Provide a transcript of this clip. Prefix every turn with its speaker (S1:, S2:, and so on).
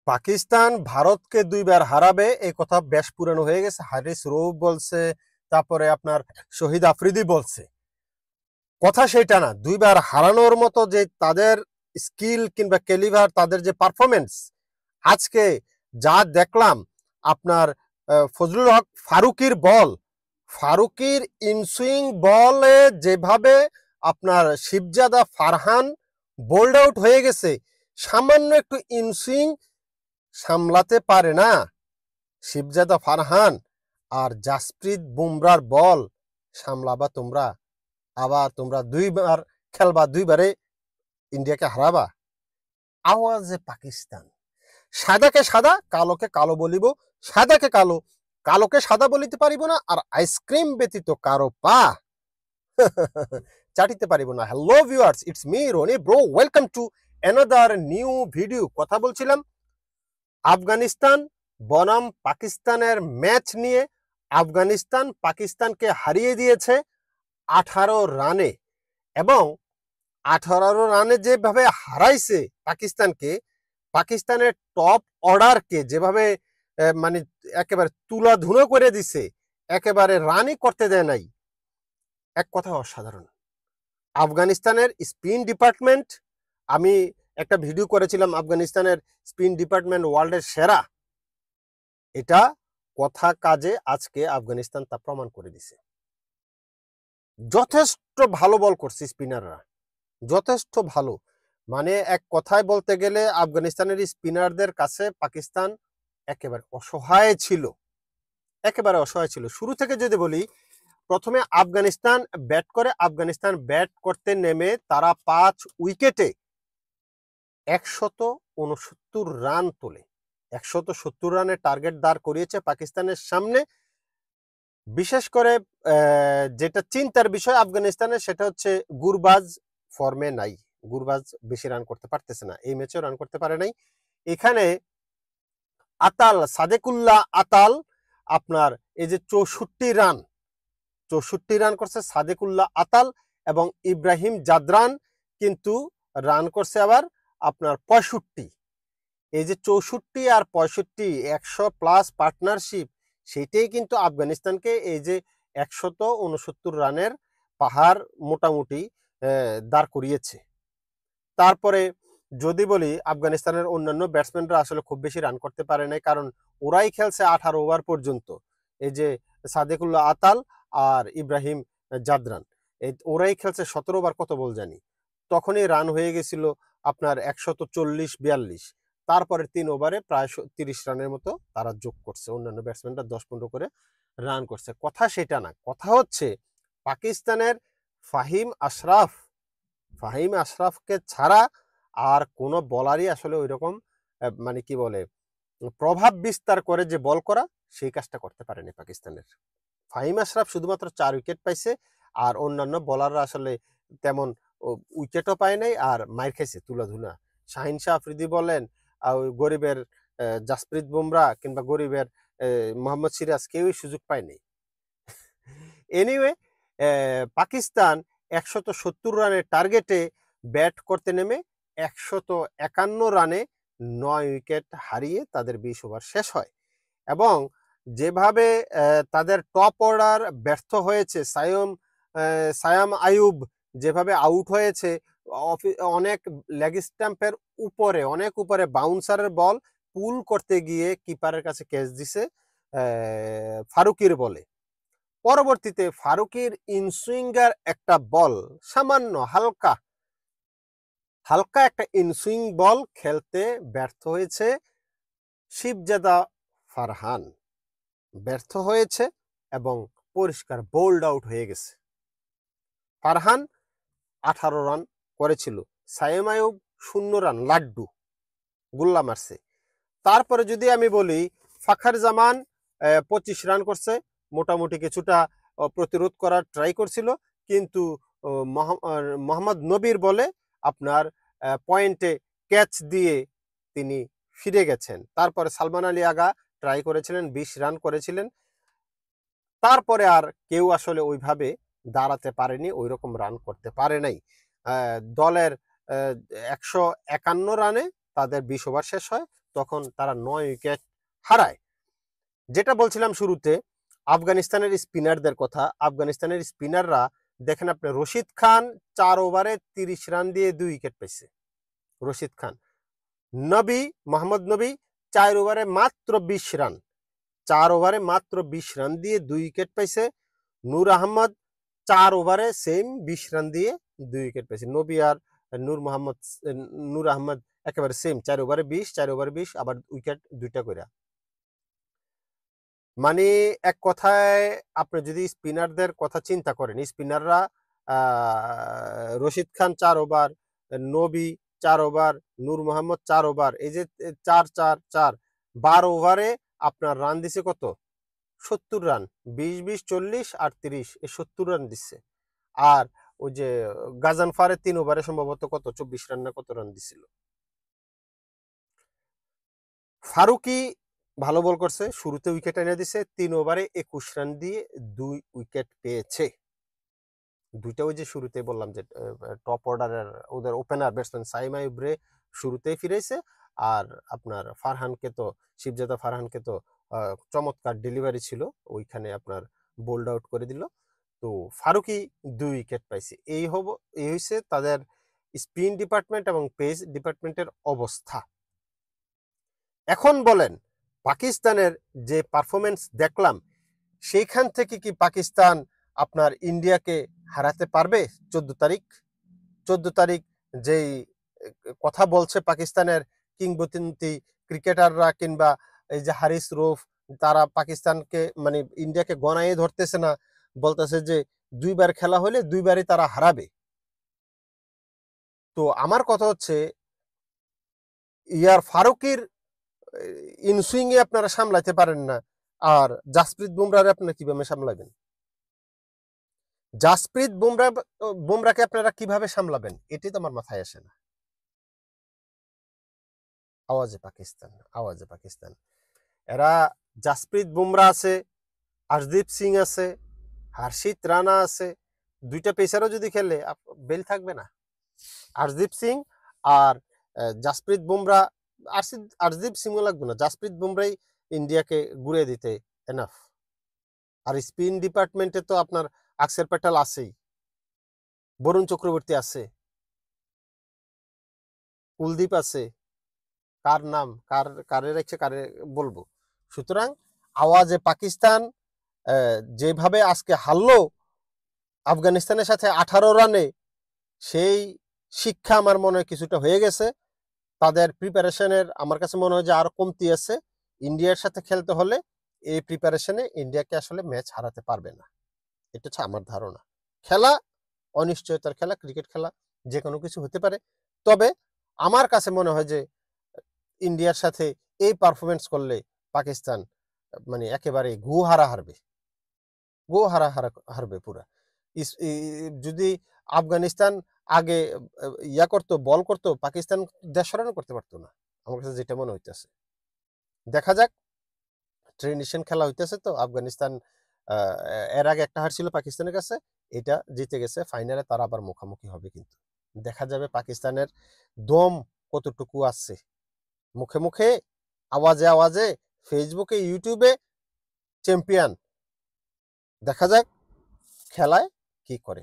S1: পাকিস্তান ভারতকে দুইবার হারাবে এই কথা বেশ পুরানো হয়ে গেছে। হারিস রৌফ বলছে, তারপরে আপনার শহীদ আফ্রিদি বলছে। কথা সেটা না, দুইবার হারানোর মতো যে তাদের স্কিল কিংবা ক্যালিভার, তাদের যে পারফরমেন্স আজকে যা দেখলাম, আপনার ফজলুল হক ফারুকির বল, ফারুকির ইনসুইং বলে যেভাবে আপনার শিবজাদা ফারহান বোল্ড আউট হয়ে গেছে, সামান্য একটু ইনসুইং সামলাতে পারে না শিবজাদা ফারহান, আর জাসপ্রীত বুমরার বল সামলাবা তোমরা, আবার তোমরা দুইবার খেলবা, দুইবারে ইন্ডিয়াকে হারাবা। আওয়াজে পাকিস্তান, সাদাকে সাদা কালোকে কালো বলিব, সাদাকে কালো কালোকে সাদা বলিতে পারিব না, আর আইসক্রিম ব্যতীত কারো পা চাটিতে পারিব না। Hello viewers, it's me Roni bro, welcome to another new video. কথা বলছিলাম আফগানিস্তান বনাম পাকিস্তানের ম্যাচ নিয়ে। আফগানিস্তান পাকিস্তানকে হারিয়ে দিয়েছে 18 রানে, এবং 18 রানে যেভাবে হারাইছে পাকিস্তানকে, পাকিস্তানের টপ অর্ডারকে যেভাবে মানে একেবারে তুলাধুনো করে দিছে, একেবারে রানই করতে দেয় নাই, এক কথা অসাধারণ। আফগানিস্তানের স্পিন ডিপার্টমেন্ট, আমি একটা ভিডিও করেছিলাম আফগানিস্তানের স্পিন ডিপার্টমেন্ট ওয়ার্ল্ডের সেরা, এটা কথা কাজে আজকে আফগানিস্তান তা প্রমাণ করে দিছে। যথেষ্ট ভালো বল করছে স্পিনাররা, যথেষ্ট ভালো। মানে এক কথায় বলতে গেলে আফগানিস্তানের স্পিনারদের কাছে পাকিস্তান একেবারে অসহায় ছিল, একেবারে অসহায় ছিল। শুরু থেকে যদি বলি, প্রথমে আফগানিস্তান ব্যাট করে, আফগানিস্তান ব্যাট করতে নেমে তারা 5 উইকেটে 169 রান তোলে। 170 রানের টার্গেট দাঁড় করিয়েছে পাকিস্তানের সামনে। বিশেষ করে যেটা চিন্তার বিষয় আফগানিস্তানের, সেটা হচ্ছে গুরবাজ ফর্মে নাই। গুরবাজ বেশি রান করতে পারতেছে না, এই ম্যাচেও রান করতে পারে নাই। এখানে আতাল, সাদেকুল্লাহ আতাল আপনার এই যে 64 রান করছে সাদেকুল্লাহ আতাল, এবং ইব্রাহিম জাদরান কিন্তু রান করছে আবার আপনার 65। এই যে 64 আর 65, 100+ পার্টনারশিপ, সেটাই কিন্তু আফগানিস্তানকে এই যে 169 রানের পাহাড় মোটামুটি দাঁড় করিয়েছে। তারপরে যদি বলি, আফগানিস্তানের অন্যান্য ব্যাটসম্যানরা আসলে খুব বেশি রান করতে পারে নাই, কারণ ওরাই খেলছে 18 ওভার পর্যন্ত। এই যে সাদেকুল্লাহ আতাল আর ইব্রাহিম জাদরান, ওরাই খেলছে 17 ওভার, কত বল জানি, তখনই রান হয়ে গেছিল আপনার 140-42। তারপরে 3 ওভারে প্রায় 30 রানের মতো তারা যোগ করছে, অন্যান্য ব্যাটসম্যানরা 10-15 করে রান করছে। কথা সেটা না, কথা হচ্ছে পাকিস্তানের ফাহিম আশরাফকে ছাড়া আর কোনো বলারই আসলে ওই রকম মানে কি বলে প্রভাব বিস্তার করে যে বল করা, সেই কাজটা করতে পারেনি পাকিস্তানের। ফাহিম আশরাফ শুধুমাত্র 4 উইকেট পাইছে, আর অন্যান্য বলাররা আসলে তেমন উইকেটও পায় নাই, আর মাইর খাইছে তুলাধুনা। শাহিন শাহ আফ্রিদি বলেন, ওই গরিবের জাসপ্রীত বুমরা কিংবা গরিবের মোহাম্মদ সিরাজ কেউই সুযোগ পায়নি। এনিওয়ে, পাকিস্তান 170 রানের টার্গেটে ব্যাট করতে নেমে 151 রানে 9 উইকেট হারিয়ে তাদের 20 ওভার শেষ হয়। এবং যেভাবে তাদের টপ অর্ডার ব্যর্থ হয়েছে, সায়াম আয়ুব যেভাবে আউট হয়েছে, অনেক লেগ স্ট্যাম্পের উপরে, অনেক উপরে বাউন্সারের বল পুল করতে গিয়ে কিপারের কাছে ক্যাচ দিছে ফারুকির বলে। পরবর্তীতে ফারুকির ইনসুইঙ্গার একটা বল, সামান্য হালকা একটা ইনসুইং বল খেলতে ব্যর্থ হয়েছে শিবজাদা ফারহান, ব্যর্থ হয়েছে এবং পরিষ্কার বোল্ড আউট হয়ে গেছে। ফারহান 18 রান করেছিল, সায়েম আয়ুব 0 রান, লাড্ডু গুল্লা মারছে। তারপরে যদি আমি বলি, ফাখার জামান 25 রান করছে, মোটামুটি কিছুটা প্রতিরোধ করার ট্রাই করছিল, কিন্তু মোহাম্মদ নবীর বলে আপনার পয়েন্টে ক্যাচ দিয়ে তিনি ফিরে গেছেন। তারপরে সালমান আলী আগা ট্রাই করেছিলেন, 20 রান করেছিলেন। তারপরে আর কেউ আসলে ওইভাবে দাঁড়াতে পারেনি, ওই রকম রান করতে পারে নাই। দলের 151 রানে তাদের 20 ওভার শেষ হয়, তখন তারা 9 উইকেট হারায়। যেটা বলছিলাম শুরুতে আফগানিস্তানের স্পিনারদের কথা, আফগানিস্তানের স্পিনাররা দেখেন আপনি, রশিদ খান 4 ওভারে 30 রান দিয়ে 2 উইকেট পেয়েছে। রশিদ খান। মোহাম্মদ নবী 4 ওভারে মাত্র 20 রান, 4 ওভারে মাত্র 20 রান দিয়ে 2 উইকেট পাইছে। নূর আহমদ 4 ওভারে সেম 20 রান দিয়ে 2 উইকেট পেয়েছে। নবী আর নূর আহমদ একেবারে সেম, 4 ওভারে 20, 4 ওভারে 20, আবার উইকেট 2টা করে। মানে এক কথায় আপনি যদি স্পিনারদের কথা চিন্তা করেন, স্পিনাররা রশিদ খান 4 ওভার, নবী 4 ওভার, নূর মোহাম্মদ 4 ওভার, এই যে 4-4-4 12 ওভারে আপনার রান দিছে কত? 70 রান। 20-20 40 আর 30, এই 70 রান দিচ্ছে। আর ওই যে গাজানফারে 3 ওভারে সম্ভবত কত 24 রান না কত রান দিছিল। ফারুকি ভালো বল করছে, শুরুতে উইকেট এনে দিছে, 3 ওভারে 21 রান দিয়ে 2 উইকেট পেয়েছে। দুইটা ওই যে শুরুতে বললাম যে টপ অর্ডারের ওদের ওপেনার ব্যাটসম্যান সাইম আইয়ুব শুরুতেই ফিরেছে, আর আপনার শিবজাদা ফারহানকে তো চমৎকার ডেলিভারি ছিল, ওইখানে আপনার বোল্ড আউট করে দিল। তো ফারুকি 2 উইকেট পাইছে। এই হয়েছে তাদের স্পিন ডিপার্টমেন্ট এবং পেস ডিপার্টমেন্টের অবস্থা। এখন বলেন, পাকিস্তানের যে পারফরমেন্স দেখলাম, সেইখান থেকে কি পাকিস্তান আপনার ইন্ডিয়াকে হারাতে পারবে? 14 তারিখ যেই কথা বলছে পাকিস্তানের কিংবদন্তি ক্রিকেটাররা কিংবা এই যে হারিস রৌফ, তারা পাকিস্তানকে মানে ইন্ডিয়াকে গণায় ধরতেছে না, বলতেছে যে 2বার খেলা হলে 2বারই তারা হারাবে। তো আমার কথা হচ্ছে, ফারুকির ইনসুইং এ আপনারা সামলাতে পারেন না, আর জাসপ্রীত বুমরাহরে আপনারা কিভাবে সামলাবেন? জাসপ্রীত বুমরাহকে আপনারা কিভাবে সামলাবেন? এটাই তো আমার মাথায় আসে না। আওয়াজে পাকিস্তান। এরা জাসপ্রীত বুমরাহ আছে, আরদীপ সিং আছে, হর্ষিত রানা আছে, 2টা পেসারও যদি খেলে বেল থাকবে না। আরদীপ সিং আর জাসপ্রীত বুমরাহ, আরদীপ সিংও লাগবে না, জাসপ্রীত বুমরাহই ইন্ডিয়াকে ঘুরে দিতে এনাফ। আর স্পিন ডিপার্টমেন্টে তো আপনার আকসের প্যাটেল আছেই, বরুণ চক্রবর্তী আছে, কুলদীপ আছে, কার নাম কারে রেখে কারে বলবো। সুতরাং আওয়াজে পাকিস্তান যেভাবে আজকে হারলো আফগানিস্তানের সাথে 18 রানে, সেই শিক্ষা আমার মনে হয় কিছুটা হয়ে গেছে। তাদের প্রিপারেশনের আমার কাছে মনে হয় যে আরো কমতি আছে। ইন্ডিয়ার সাথে খেলতে হলে এই প্রিপারেশনে ইন্ডিয়াকে আসলে ম্যাচ হারাতে পারবে না, এটা হচ্ছে আমার ধারণা। খেলা অনিশ্চয়তার খেলা, ক্রিকেট খেলা, যে কোনো কিছু হতে পারে। তবে আমার কাছে মনে হয় যে ইন্ডিয়ার সাথে এই পারফরমেন্স করলে পাকিস্তান মানে একেবারে হারবে পুরা। যদি আফগানিস্তান আগে করতো, বল করতো, পাকিস্তান 150 রানও করতে পারতো না, আমার কাছে যেটা মনে হইতেছে। দেখা যাক, ট্রেডিশন খেলা হইতেছে তো। আফগানিস্তান এর আগে একটা হার ছিল পাকিস্তানের কাছে, এটা জিতে গেছে, ফাইনালে তারা আবার মুখোমুখি হবে। কিন্তু দেখা যাবে পাকিস্তানের দম কতটুকু আছে। মুখে মুখে, আওয়াজে, ফেসবুকে, ইউটিউবে চ্যাম্পিয়ন। দেখা যাক খেলায় কি করে।